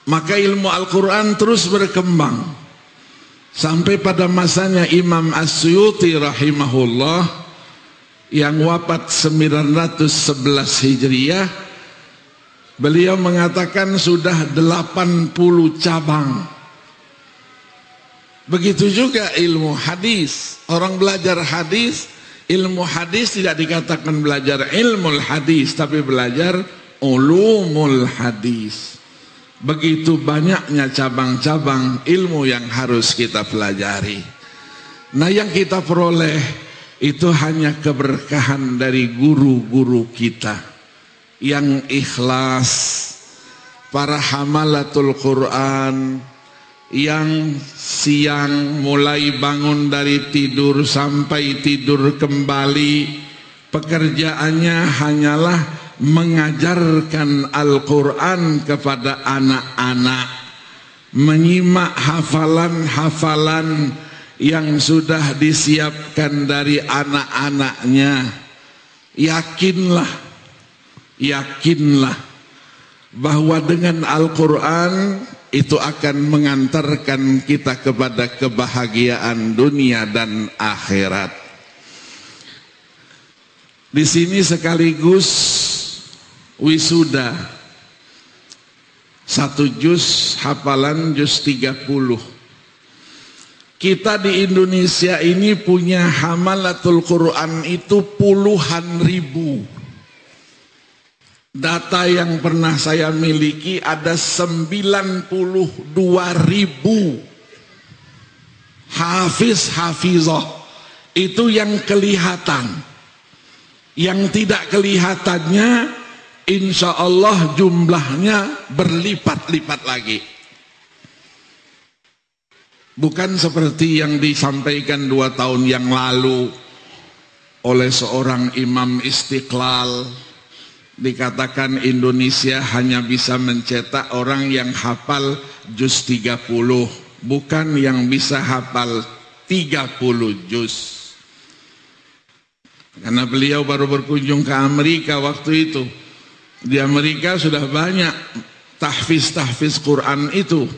Maka ilmu Al-Quran terus berkembang sampai pada masanya Imam As-Suyuti rahimahullah yang wafat 911 Hijriah. Beliau mengatakan sudah 80 cabang. Begitu juga ilmu hadis. Orang belajar hadis, ilmu hadis tidak dikatakan belajar ilmu hadis, tapi belajar ulumul hadis. Begitu banyaknya cabang-cabang ilmu yang harus kita pelajari. Nah, yang kita peroleh itu hanya keberkahan dari guru-guru kita yang ikhlas, para hamalatul Quran yang siang mulai bangun dari tidur sampai tidur kembali, pekerjaannya hanyalah mengajarkan Al-Quran kepada anak-anak, menyimak hafalan-hafalan yang sudah disiapkan dari anak-anaknya. Yakinlah bahwa dengan Al-Quran itu akan mengantarkan kita kepada kebahagiaan dunia dan akhirat. Di sini sekaligus wisuda 1 juz hafalan juz 30. Kita di Indonesia ini punya hamalatul Quran itu puluhan ribu. Data yang pernah saya miliki ada 92.000 hafizah. Itu yang kelihatan. Yang tidak kelihatannya insya Allah jumlahnya berlipat-lipat lagi. Bukan seperti yang disampaikan 2 tahun yang lalu oleh seorang imam Istiqlal. Dikatakan Indonesia hanya bisa mencetak orang yang hafal juz 30, bukan yang bisa hafal 30 juz. Karena beliau baru berkunjung ke Amerika waktu itu. Di Amerika sudah banyak tahfiz Quran itu.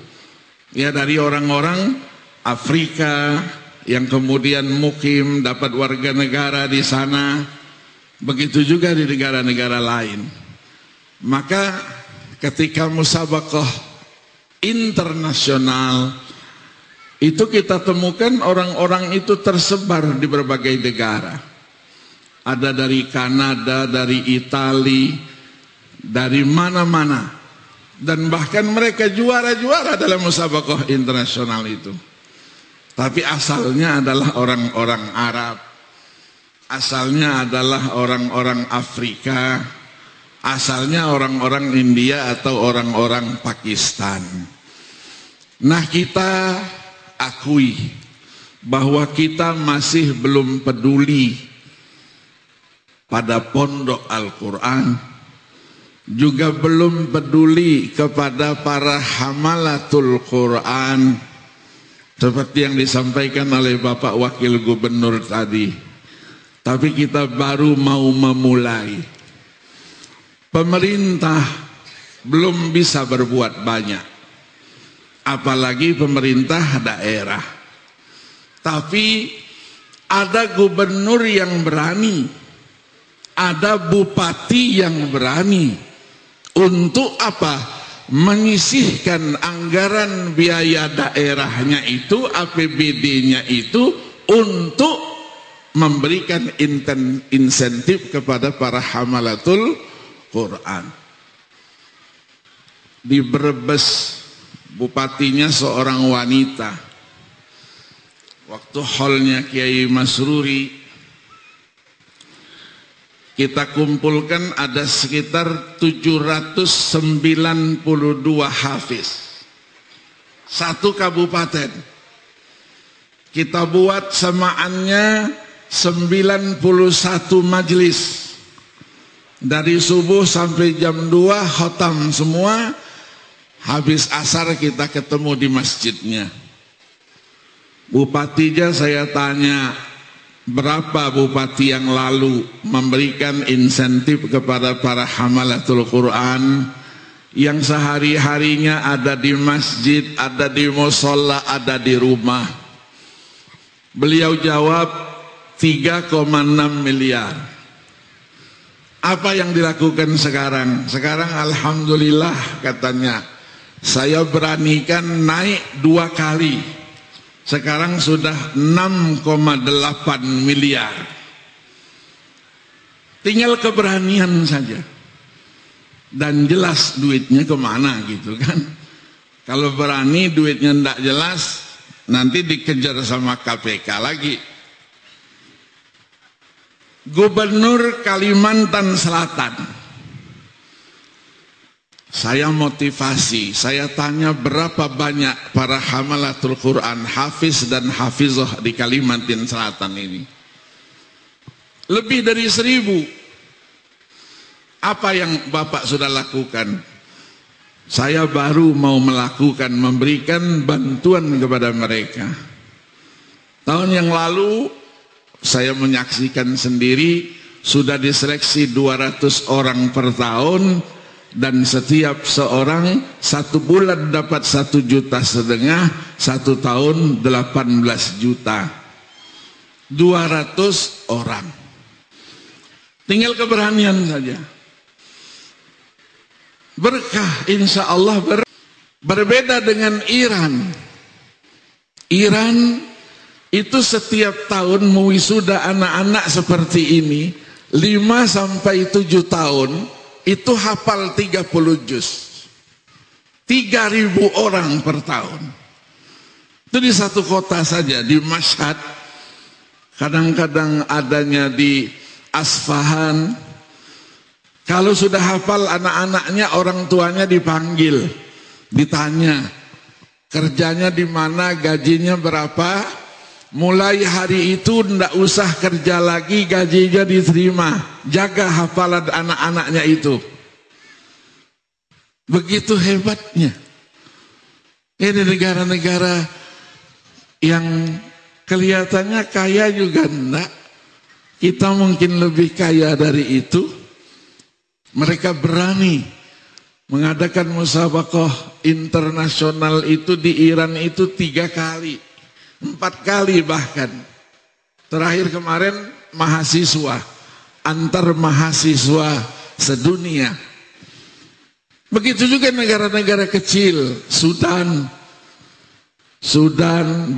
Ya, dari orang-orang Afrika yang kemudian mukim dapat warga negara di sana. Begitu juga di negara-negara lain. Maka ketika musabaqah internasional itu kita temukan orang-orang itu tersebar di berbagai negara. Ada dari Kanada, dari Italia, dari mana-mana. Dan bahkan mereka juara-juara dalam musabaqah internasional itu. Tapi asalnya adalah orang-orang Arab. Asalnya adalah orang-orang Afrika, asalnya orang-orang India atau orang-orang Pakistan. Nah, kita akui bahwa kita masih belum peduli pada pondok Al-Quran, juga belum peduli kepada para hamalatul Quran, seperti yang disampaikan oleh Bapak Wakil Gubernur tadi. Tapi kita baru mau memulai. Pemerintah belum bisa berbuat banyak, apalagi pemerintah daerah. Tapi ada gubernur yang berani, ada bupati yang berani. Untuk apa? Menyisihkan anggaran biaya daerahnya itu, APBD-nya itu, untuk memberikan insentif kepada para hamalatul Quran. Di Brebes, bupatinya seorang wanita. Waktu haulnya Kiai Masruri, kita kumpulkan ada sekitar 792 hafiz. 1 kabupaten. Kita buat samaannya 91 majelis. Dari subuh sampai jam 2 khotam semua. Habis asar kita ketemu di masjidnya. Bupatinya saya tanya, berapa bupati yang lalu memberikan insentif kepada para hamalatul Quran yang sehari-harinya ada di masjid, ada di musholla, ada di rumah? Beliau jawab 3,6 miliar. Apa yang dilakukan sekarang? Sekarang alhamdulillah katanya, saya beranikan naik 2 kali. Sekarang sudah 6,8 miliar. Tinggal keberanian saja. Dan jelas duitnya kemana gitu kan. Kalau berani duitnya tidak jelas, nanti dikejar sama KPK lagi. Gubernur Kalimantan Selatan, saya motivasi, saya tanya berapa banyak para hamalatul Quran, hafiz dan hafizah di Kalimantan Selatan ini. Lebih dari 1.000. Apa yang Bapak sudah lakukan? Saya baru mau melakukan, memberikan bantuan kepada mereka. Tahun yang lalu saya menyaksikan sendiri, sudah diseleksi 200 orang per tahun, dan setiap seorang 1 bulan dapat 1,5 juta, 1 tahun 18 juta. 200 orang. Tinggal keberanian saja. Berkah insya Allah. Berbeda dengan Iran. Iran itu setiap tahun mewisuda anak-anak seperti ini 5-7 tahun itu hafal 30 juz. 3.000 orang per tahun. Itu di satu kota saja, di Mashhad. Kadang-kadang adanya di Asfahan. Kalau sudah hafal anak-anaknya, orang tuanya dipanggil, ditanya kerjanya di mana, gajinya berapa. Mulai hari itu tidak usah kerja lagi, gajinya diterima. Jaga hafalan anak-anaknya itu. Begitu hebatnya. Ini negara-negara yang kelihatannya kaya juga enggak. Kita mungkin lebih kaya dari itu. Mereka berani mengadakan musabaqah internasional itu di Iran itu 3 kali, 4 kali bahkan. Terakhir kemarin mahasiswa, antar mahasiswa sedunia. Begitu juga negara-negara kecil, Sudan,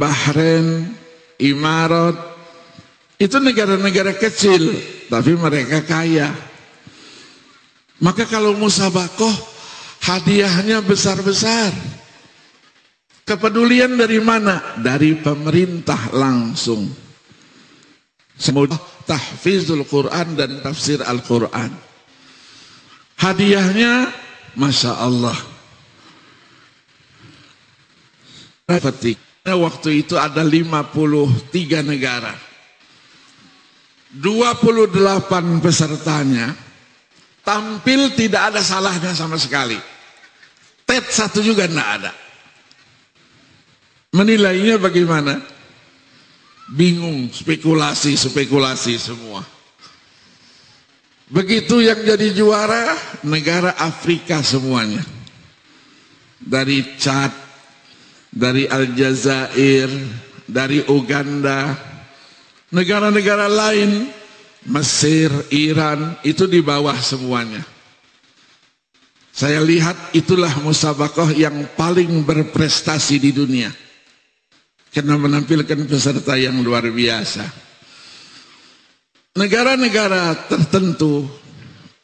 Bahrain, Imarat. Itu negara-negara kecil, tapi mereka kaya. Maka kalau musabaqah, hadiahnya besar-besar. Kepedulian dari mana? Dari pemerintah langsung. Semoga tahfizul Quran dan tafsir Al-Quran. Hadiahnya Masya Allah. Waktu itu ada 53 negara. 28 pesertanya tampil tidak ada salahnya sama sekali. Tet 1 juga tidak ada. Menilainya bagaimana? Bingung, spekulasi semua. Begitu yang jadi juara negara Afrika semuanya. Dari Chad, dari Aljazair, dari Uganda, negara-negara lain, Mesir, Iran, itu di bawah semuanya. Saya lihat itulah musabaqah yang paling berprestasi di dunia. Karena menampilkan peserta yang luar biasa. Negara-negara tertentu,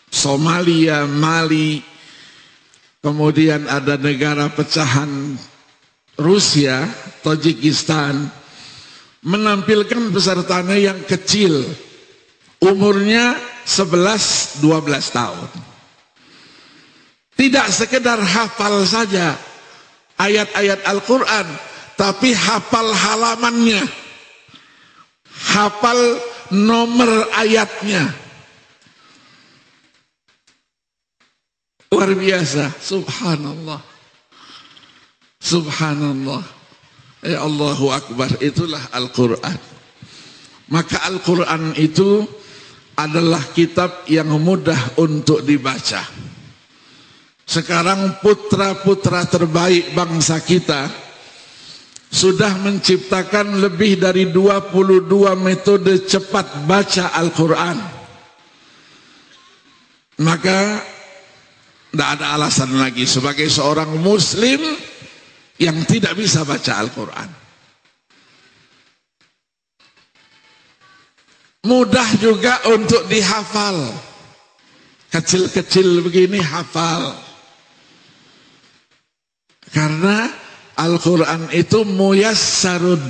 Somalia, Mali, kemudian ada negara pecahan Rusia, Tajikistan, menampilkan pesertanya yang kecil. Umurnya 11-12 tahun. Tidak sekedar hafal saja ayat-ayat Al-Quran, tapi hafal halamannya, hafal nomor ayatnya. Luar biasa, subhanallah. Subhanallah. Ya Allahu Akbar, itulah Al-Quran. Maka Al-Quran itu adalah kitab yang mudah untuk dibaca. Sekarang putra-putra terbaik bangsa kita sudah menciptakan lebih dari 22 metode cepat baca Al-Quran. Maka tidak ada alasan lagi sebagai seorang muslim yang tidak bisa baca Al-Quran. Mudah juga untuk dihafal. Kecil-kecil begini hafal. Karena Al-Quran itu muyassarun,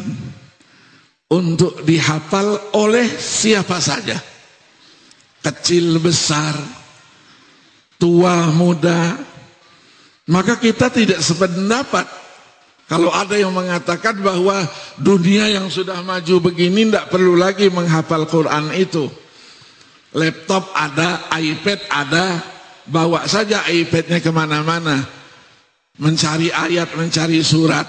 untuk dihafal oleh siapa saja. Kecil, besar, tua, muda. Maka kita tidak sependapat kalau ada yang mengatakan bahwa dunia yang sudah maju begini tidak perlu lagi menghafal Quran itu. Laptop ada, iPad ada, bawa saja iPadnya kemana-mana, mencari ayat, mencari surat.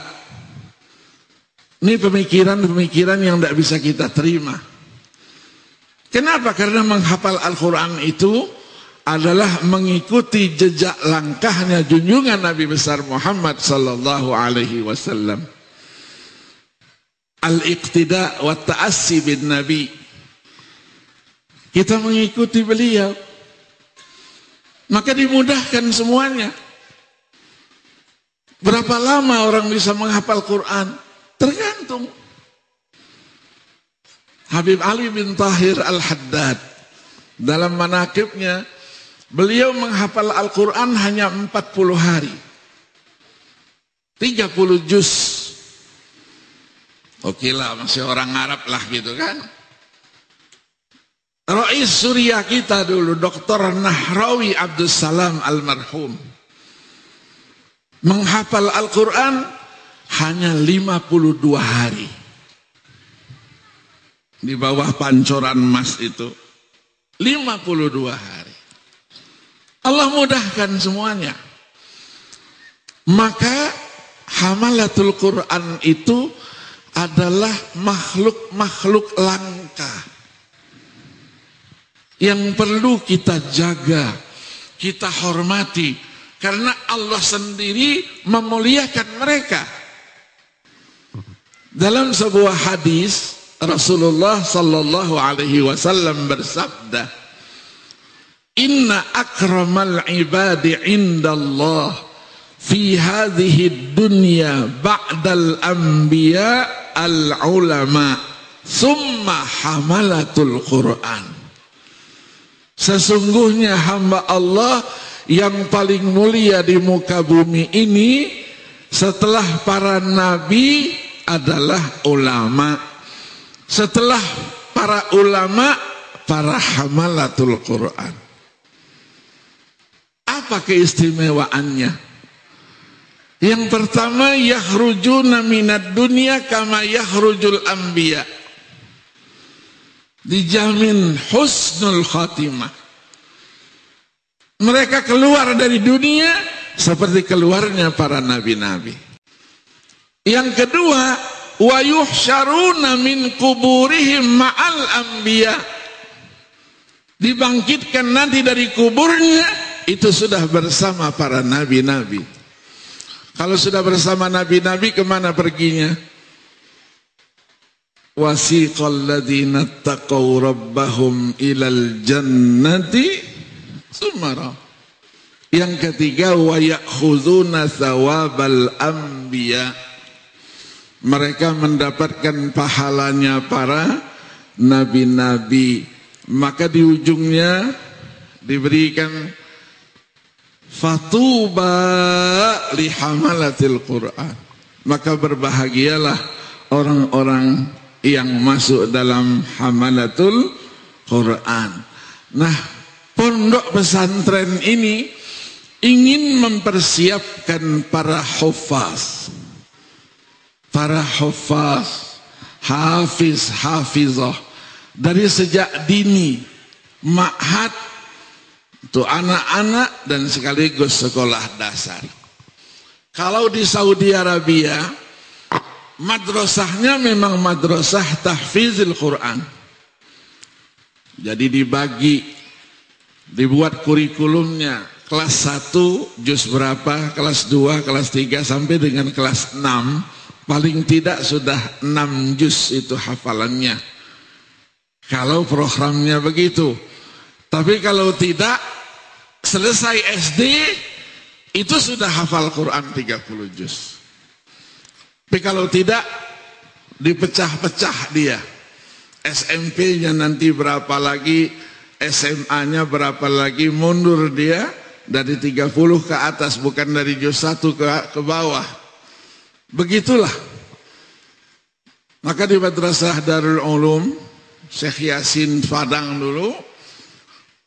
Ini pemikiran-pemikiran yang tidak bisa kita terima. Kenapa? Karena menghafal Al-Quran itu adalah mengikuti jejak langkahnya junjungan Nabi besar Muhammad sallallahu alaihi wasallam. Al-iqtida wa ta'assi bin Nabi. Kita mengikuti beliau, maka dimudahkan semuanya. Berapa lama orang bisa menghafal Quran? Tergantung. Habib Ali bin Tahir Al-Haddad dalam manaqibnya, beliau menghafal Al-Quran hanya 40 hari. 30 juz. Oke lah, masih orang Arab lah gitu kan. Rais Suriah kita dulu, Dr. Nahrawi Abdus Salam almarhum, menghafal Al-Quran hanya 52 hari. Di bawah pancoran emas itu 52 hari. Allah mudahkan semuanya. Maka hamalatul Quran itu adalah makhluk-makhluk langka yang perlu kita jaga, kita hormati, karena Allah sendiri memuliakan mereka. Dalam sebuah hadis Rasulullah sallallahu alaihi wasallam bersabda, "Inna akramal ibadi indallah fi hadhihi dunya ba'dal anbiya al-ulama summa hamalatul Quran." Sesungguhnya hamba Allah yang paling mulia di muka bumi ini setelah para nabi adalah ulama. Setelah para ulama, para hamalatul Quran. Apa keistimewaannya? Yang pertama, yakhrujuna minad dunya kama yakhrujul anbiya. Dijamin husnul khatimah. Mereka keluar dari dunia seperti keluarnya para nabi-nabi. Yang kedua, wa yuhsyaruna min kuburihim ma'al anbiya. Dibangkitkan nanti dari kuburnya itu sudah bersama para nabi-nabi. Kalau sudah bersama nabi-nabi, kemana perginya? Wasiqal ladzina taqaw rabbahum ilal jannati sumara. Yang ketiga, wa ya'khuduna thawabal anbiya. Mereka mendapatkan pahalanya para nabi-nabi. Maka di ujungnya diberikan fatuba li hamalatil Quran. Maka berbahagialah orang-orang yang masuk dalam hamalatul Quran. Nah, pondok pesantren ini ingin mempersiapkan para hufaz, hafiz, hafizah dari sejak dini, ma'had untuk anak-anak dan sekaligus sekolah dasar. Kalau di Saudi Arabia, madrasahnya memang madrasah tahfizil Quran. Jadi dibagi, dibuat kurikulumnya, kelas 1 juz berapa, kelas 2, kelas 3 sampai dengan kelas 6 paling tidak sudah 6 juz itu hafalannya. Kalau programnya begitu. Tapi kalau tidak, selesai SD itu sudah hafal Quran 30 juz. Tapi kalau tidak, dipecah-pecah dia. SMP-nya nanti berapa lagi, SMA-nya berapa lagi, mundur dia dari 30 ke atas, bukan dari juz 1 ke bawah. Begitulah. Maka di Madrasah Darul Ulum, Syekh Yasin Fadang dulu,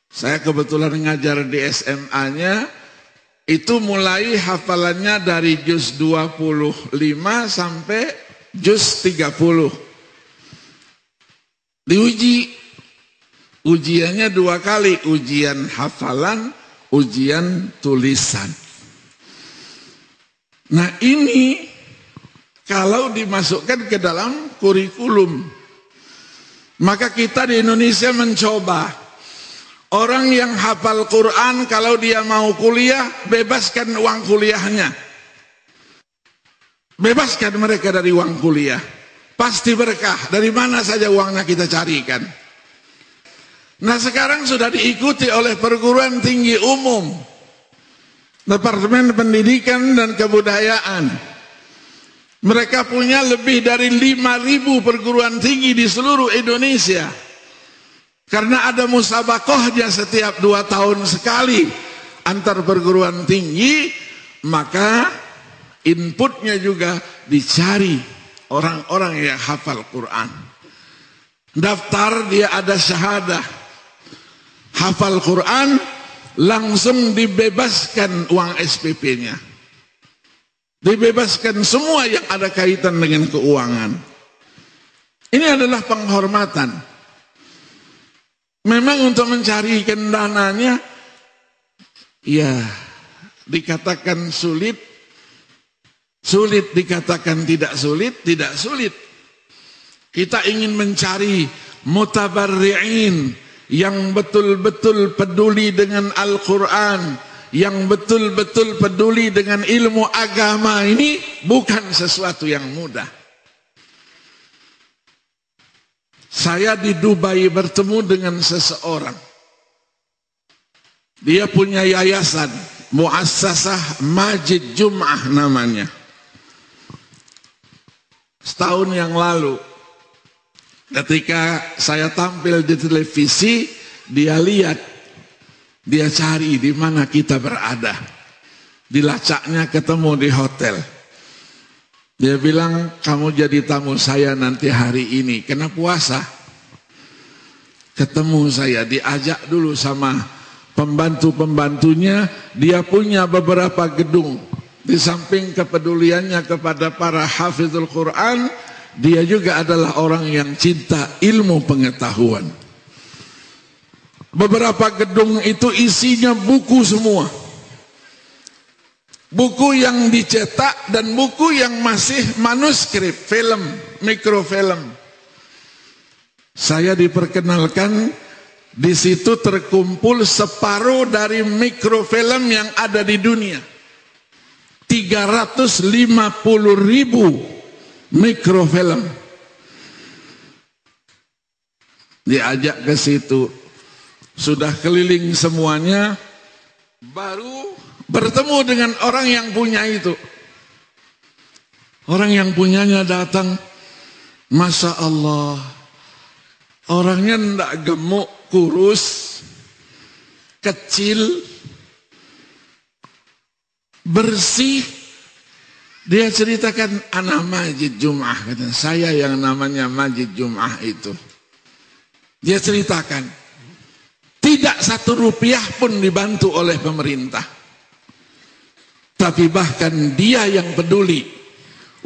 saya kebetulan ngajar di SMA-nya, itu mulai hafalannya dari juz 25 sampai juz 30. Diuji, ujiannya 2 kali, ujian hafalan, ujian tulisan. Nah ini kalau dimasukkan ke dalam kurikulum, maka kita di Indonesia mencoba. Orang yang hafal Quran kalau dia mau kuliah, bebaskan uang kuliahnya. Bebaskan mereka dari uang kuliah. Pasti berkah, dari mana saja uangnya kita carikan. Nah sekarang sudah diikuti oleh perguruan tinggi umum, Departemen Pendidikan dan Kebudayaan. Mereka punya lebih dari 5.000 perguruan tinggi di seluruh Indonesia. Karena ada musabakohnya setiap 2 tahun sekali antar perguruan tinggi, maka inputnya juga dicari orang-orang yang hafal Quran. Daftar, dia ada syahadah hafal Quran, langsung dibebaskan uang SPP-nya. Dibebaskan semua yang ada kaitan dengan keuangan. Ini adalah penghormatan. Memang untuk mencari dananya, ya dikatakan sulit. Sulit dikatakan tidak sulit, tidak sulit. Kita ingin mencari mutabarri'in yang betul-betul peduli dengan Al-Quran, yang betul-betul peduli dengan ilmu agama, ini bukan sesuatu yang mudah. Saya di Dubai bertemu dengan seseorang. Dia punya yayasan, Muassasah Masjid Jum'ah namanya. Setahun yang lalu, ketika saya tampil di televisi, dia lihat, dia cari di mana kita berada. Dilacaknya ketemu di hotel. Dia bilang, kamu jadi tamu saya nanti hari ini, kena puasa. Ketemu saya, diajak dulu sama pembantu-pembantunya, dia punya beberapa gedung. Di samping kepeduliannya kepada para hafizul Quran, dia juga adalah orang yang cinta ilmu pengetahuan. Beberapa gedung itu isinya buku semua. Buku yang dicetak dan buku yang masih manuskrip, film, mikrofilm. Saya diperkenalkan, di situ terkumpul separuh dari mikrofilm yang ada di dunia. 350.000 mikrofilm. Diajak ke situ, sudah keliling semuanya, baru bertemu dengan orang yang punya itu. Orang yang punyanya datang, Masya Allah, orangnya tidak gemuk, kurus, kecil, bersih. Dia ceritakan, anak Masjid Jum'ah, kata saya yang namanya Masjid Jum'ah itu. Dia ceritakan, tidak 1 rupiah pun dibantu oleh pemerintah. Tapi bahkan dia yang peduli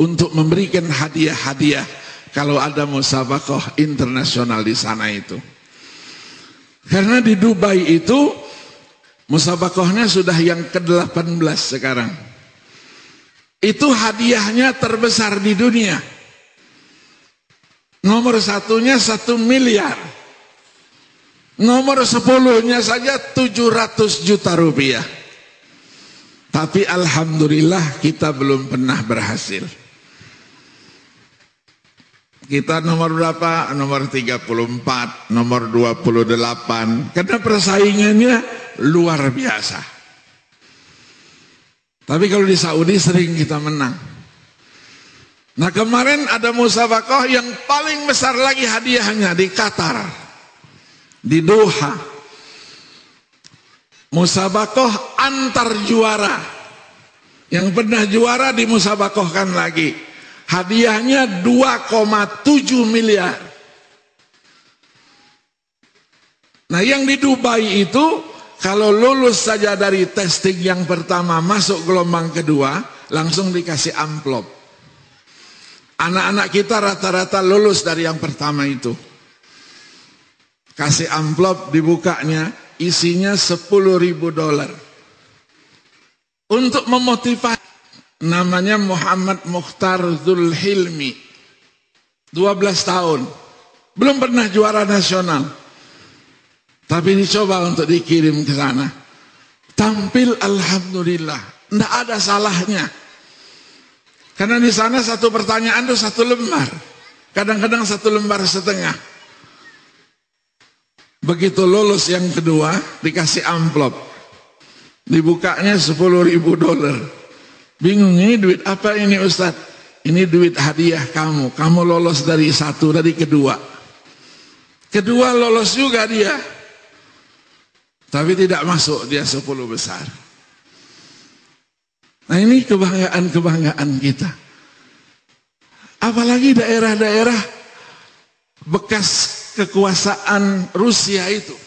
untuk memberikan hadiah-hadiah kalau ada musabaqah internasional di sana itu. Karena di Dubai itu musabaqahnya sudah yang ke-18 sekarang. Itu hadiahnya terbesar di dunia. Nomor 1-nya 1 miliar. Nomor 10-nya saja 700 juta rupiah. Tapi alhamdulillah kita belum pernah berhasil. Kita nomor berapa? Nomor 34, nomor 28. Karena persaingannya luar biasa. Tapi kalau di Saudi sering kita menang. Nah kemarin ada musabaqah yang paling besar lagi hadiahnya di Qatar. Di Doha. Musabaqah antar juara. Yang pernah juara dimusabaqahkan lagi. Hadiahnya 2,7 miliar. Nah yang di Dubai itu kalau lulus saja dari testing yang pertama masuk gelombang kedua langsung dikasih amplop. Anak-anak kita rata-rata lulus dari yang pertama itu. Kasih amplop, dibukanya isinya $10.000. Untuk memotivasi. Namanya Muhammad Mukhtar Zulhilmi, 12 tahun, belum pernah juara nasional, tapi dicoba untuk dikirim ke sana. Tampil alhamdulillah, tidak ada salahnya. Karena di sana satu pertanyaan itu 1 lembar, kadang-kadang 1 lembar setengah. Begitu lulus yang kedua, dikasih amplop, dibukanya $10.000. Bingung, ini duit apa ini Ustaz? Ini duit hadiah kamu. Kamu lolos dari satu, dari kedua. Kedua lolos juga dia. Tapi tidak masuk dia 10 besar. Nah ini kebanggaan-kebanggaan kita. Apalagi daerah-daerah bekas kekuasaan Rusia itu.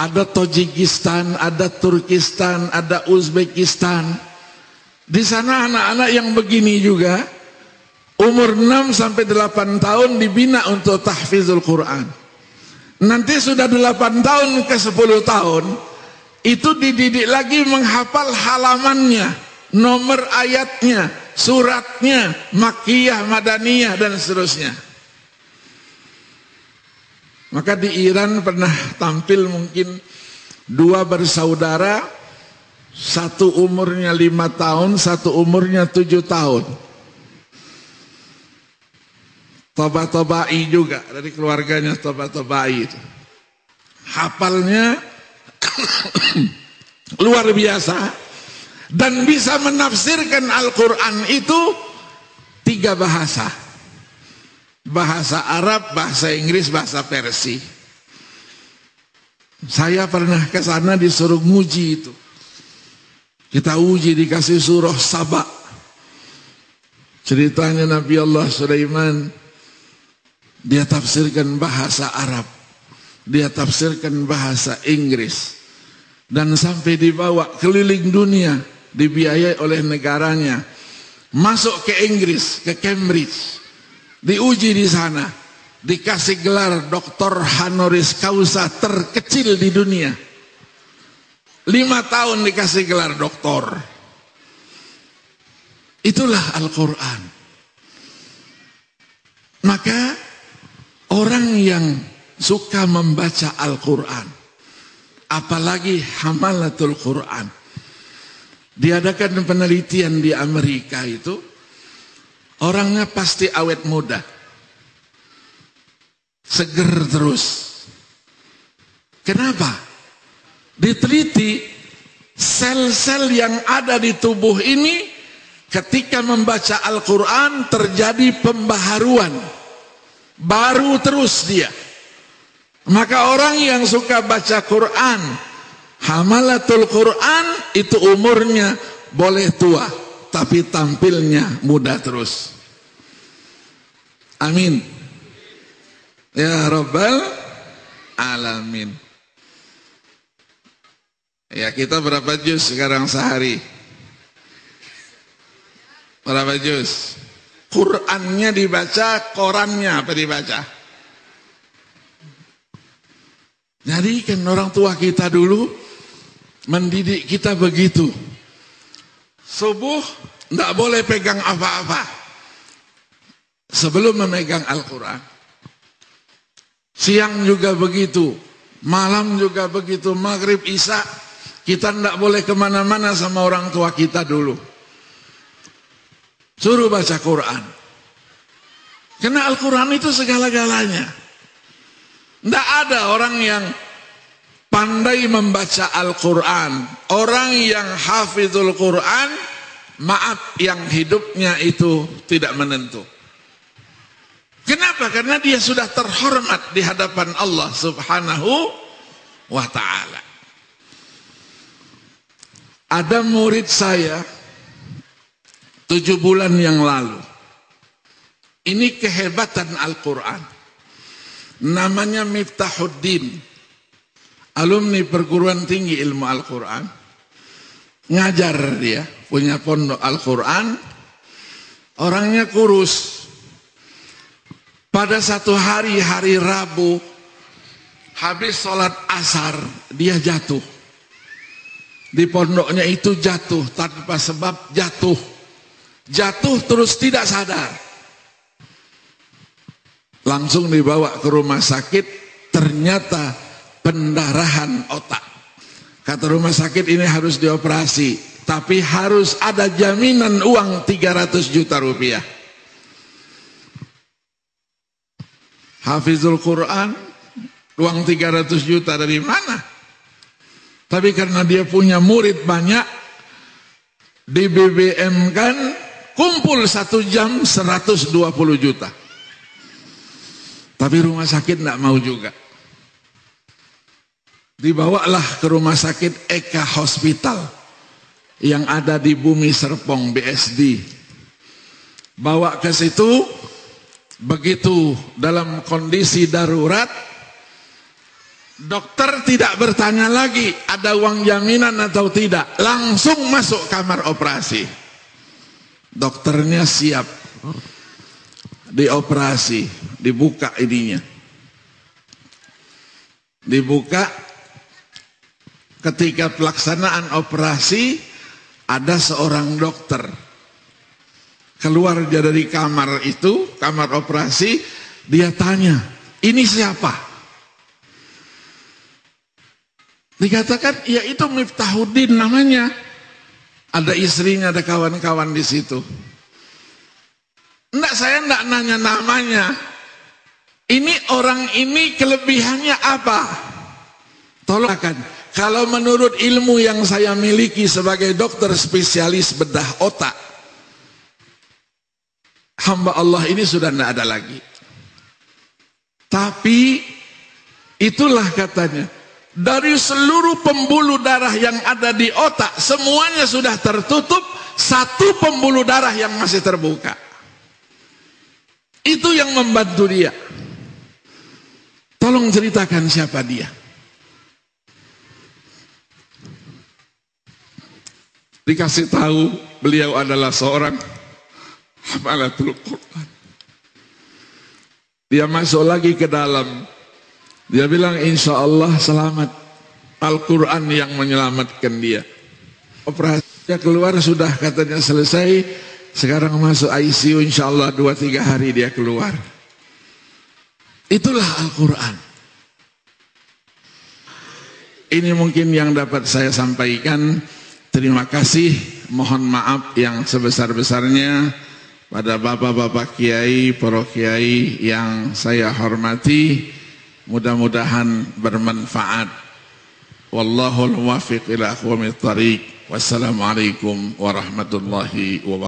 Ada Tajikistan, ada Turkistan, ada Uzbekistan. Di sana anak-anak yang begini juga umur 6 sampai 8 tahun dibina untuk tahfizul Quran. Nanti sudah 8 tahun ke 10 tahun itu dididik lagi menghafal halamannya, nomor ayatnya, suratnya, makkiyah, madaniyah dan seterusnya. Maka di Iran pernah tampil mungkin 2 bersaudara. Satu umurnya 5 tahun, satu umurnya 7 tahun. Toba-tobai juga, dari keluarganya Toba-tobai itu. Hafalnya luar biasa. Dan bisa menafsirkan Al-Quran itu 3 bahasa. Bahasa Arab, bahasa Inggris, bahasa Persia. Saya pernah ke sana disuruh nguji itu. Kita uji dikasih surah Saba. Ceritanya Nabi Allah Sulaiman. Dia tafsirkan bahasa Arab. Dia tafsirkan bahasa Inggris. Dan sampai dibawa keliling dunia. Dibiayai oleh negaranya. Masuk ke Inggris, ke Cambridge. Diuji di sana. Dikasih gelar doktor honoris causa terkecil di dunia. 5 tahun dikasih gelar doktor. Itulah Al-Quran. Maka orang yang suka membaca Al-Quran, apalagi hamalatul Quran, diadakan penelitian di Amerika itu, orangnya pasti awet muda, seger terus. Kenapa? Diteliti sel-sel yang ada di tubuh ini ketika membaca Al-Quran terjadi pembaharuan, baru terus dia. Maka orang yang suka baca Quran, hamalatul Quran, itu umurnya boleh tua tapi tampilnya muda terus. Amin ya Rabbal Alamin. Ya, kita berapa juz sekarang sehari? Berapa juz? Qurannya dibaca, korannya apa dibaca? Jadi kan orang tua kita dulu mendidik kita begitu. Subuh tidak boleh pegang apa-apa sebelum memegang Al-Quran. Siang juga begitu, malam juga begitu, maghrib, isya Kita tidak boleh kemana-mana sama orang tua kita dulu. Suruh baca Quran. Karena Al-Quran itu segala-galanya. Tidak ada orang yang pandai membaca Al-Quran. Orang yang hafizul Quran, maaf, yang hidupnya itu tidak menentu. Kenapa? Karena dia sudah terhormat di hadapan Allah Subhanahu wa ta'ala. Ada murid saya 7 bulan yang lalu. Ini kehebatan Al-Quran. Namanya Miftahuddin, alumni perguruan tinggi ilmu Al-Quran. Ngajar dia, punya pondok Al-Quran. Orangnya kurus. Pada satu hari, hari Rabu, habis sholat asar, dia jatuh. Di pondoknya itu jatuh, tanpa sebab jatuh. Jatuh terus tidak sadar. Langsung dibawa ke rumah sakit, ternyata pendarahan otak. Kata rumah sakit ini harus dioperasi, tapi harus ada jaminan uang 300 juta rupiah. Hafizul Quran, uang 300 juta dari mana? Tapi karena dia punya murid banyak, di BBM kan kumpul 1 jam 120 juta. Tapi rumah sakit tidak mau juga. Dibawalah ke rumah sakit Eka Hospital yang ada di Bumi Serpong, BSD. Bawa ke situ, begitu dalam kondisi darurat, dokter tidak bertanya lagi ada uang jaminan atau tidak, langsung masuk kamar operasi. Dokternya siap, dioperasi, dibuka ininya, dibuka. Ketika pelaksanaan operasi, ada seorang dokter keluar dari kamar itu, kamar operasi. Dia tanya, ini siapa? Dikatakan, ya itu Miftahuddin namanya. Ada istrinya, ada kawan-kawan di situ. Enggak, saya enggak nanya namanya. Ini orang ini kelebihannya apa? Tolongkan. Kalau menurut ilmu yang saya miliki sebagai dokter spesialis bedah otak, hamba Allah ini sudah tidak ada lagi. Tapi itulah katanya, dari seluruh pembuluh darah yang ada di otak, semuanya sudah tertutup, satu pembuluh darah yang masih terbuka. Itu yang membantu dia. Tolong ceritakan siapa dia. Dikasih tahu beliau adalah seorang hafalatul Quran. Dia masuk lagi ke dalam. Dia bilang insya Allah selamat. Al-Quran yang menyelamatkan dia. Operasinya keluar sudah katanya selesai. Sekarang masuk ICU, insya Allah 2-3 hari dia keluar. Itulah Al-Quran. Ini mungkin yang dapat saya sampaikan. Terima kasih, mohon maaf yang sebesar-besarnya pada bapak-bapak kiai, para kiai yang saya hormati. Mudah-mudahan bermanfaat. Wallahul muwaffiq ila aqwamit thariq. Wassalamualaikum warahmatullahi wabarakatuh.